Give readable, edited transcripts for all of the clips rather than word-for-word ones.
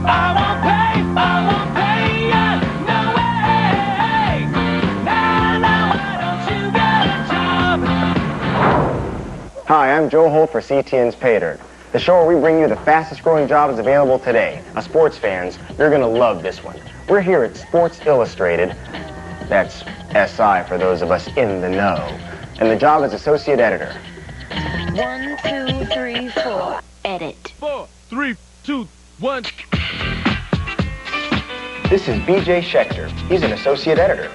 I won't pay ya, no way. Now, why don't you get a job? Hi, I'm Joe Holt for CTN's Pay Dirt, the show where we bring you the fastest growing jobs available today. Now, sports fans, you're going to love this one. We're here at Sports Illustrated. That's SI for those of us in the know. And the job is associate editor. 1, 2, 3, 4. Edit. 4, 3, 2, 1. This is BJ Schechter. He's an associate editor.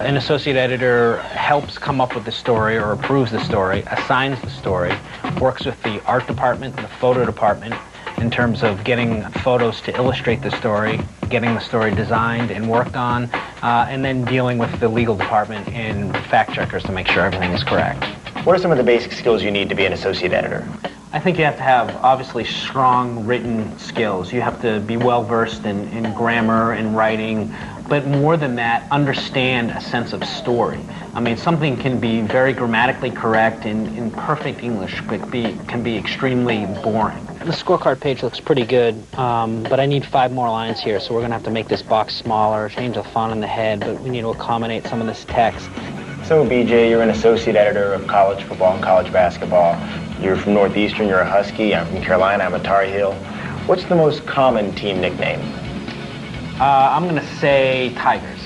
An associate editor helps come up with the story or approves the story, assigns the story, works with the art department and the photo department in terms of getting photos to illustrate the story, getting the story designed and worked on, and then dealing with the legal department and fact checkers to make sure everything is correct. What are some of the basic skills you need to be an associate editor? I think you have to have, obviously, strong written skills. You have to be well-versed in grammar and writing, but more than that, understand a sense of story. I mean, something can be very grammatically correct in perfect English, but can be extremely boring. The scorecard page looks pretty good, but I need 5 more lines here, so we're going to have to make this box smaller, change the font in the head, but we need to accommodate some of this text. So, BJ, you're an associate editor of college football and college basketball. You're from Northeastern, you're a Husky. I'm from Carolina, I'm a Tar Heel. What's the most common team nickname? I'm going to say Tigers.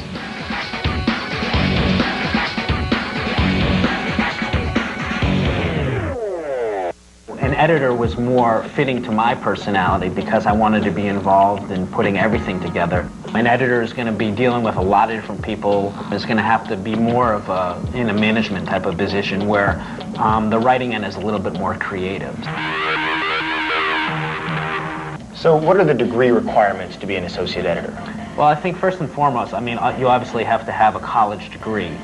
An editor was more fitting to my personality because I wanted to be involved in putting everything together. An editor is going to be dealing with a lot of different people. It's going to have to be more of in a management type of position where the writing end is a little bit more creative. So what are the degree requirements to be an associate editor? Well, I think first and foremost, I mean, you obviously have to have a college degree.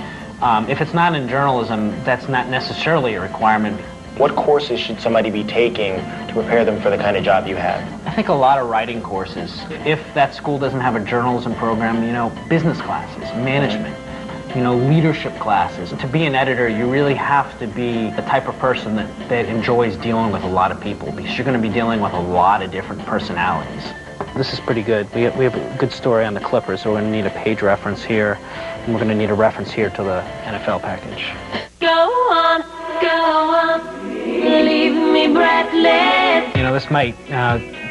If it's not in journalism, that's not necessarily a requirement. What courses should somebody be taking to prepare them for the kind of job you have? I think a lot of writing courses. If that school doesn't have a journalism program, you know, business classes, management, you know, leadership classes. To be an editor, you really have to be the type of person that enjoys dealing with a lot of people, because you're going to be dealing with a lot of different personalities. This is pretty good. We have a good story on the Clippers, so we're going to need a page reference here, and we're going to need a reference here to the NFL package. Go on, leave me breathless. You know, this might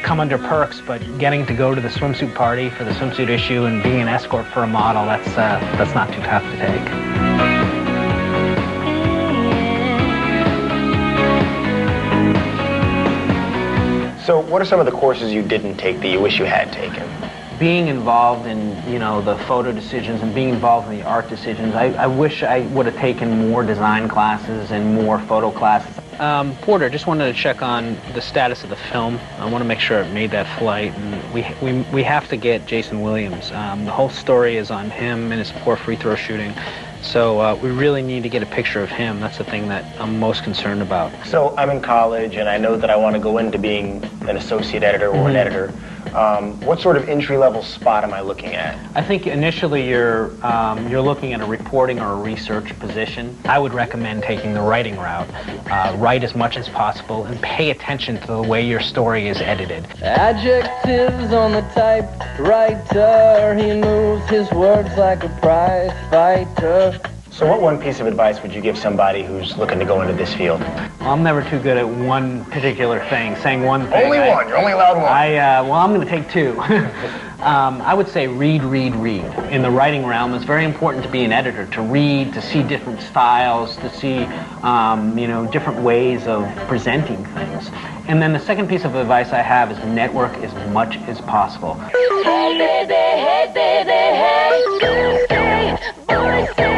come under perks, but getting to go to the swimsuit party for the swimsuit issue and being an escort for a model, that's not too tough to take. So what are some of the courses you didn't take that you wish you had taken? Being involved in, you know, the photo decisions and being involved in the art decisions, I wish I would have taken more design classes and more photo classes. Porter, just wanted to check on the status of the film. I want to make sure it made that flight, and we have to get Jason Williams. The whole story is on him and his poor free throw shooting. So we really need to get a picture of him. That's the thing that I'm most concerned about. So I'm in college, and I know that I want to go into being an associate editor or an editor. What sort of entry-level spot am I looking at? I think initially you're looking at a reporting or a research position. I would recommend taking the writing route. Write as much as possible and pay attention to the way your story is edited. Adjectives on the typewriter. He moves his words like a prize fighter. So what one piece of advice would you give somebody who's looking to go into this field? Well, I'm never too good at one particular thing, saying one thing. Only one. You're only allowed one. Well, I'm going to take 2. I would say read. In the writing realm, it's very important to be an editor, to read, to see different styles, to see, you know, different ways of presenting things. And then the second piece of advice I have is network as much as possible. Hey baby, hey baby, hey. Say, boy, say.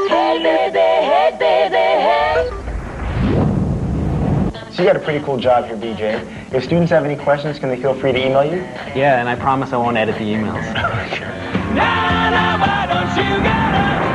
Hey baby, hey baby, hey. So you got a pretty cool job here, BJ. If students have any questions, can they feel free to email you? Yeah, and I promise I won't edit the emails. Now, why don't you get a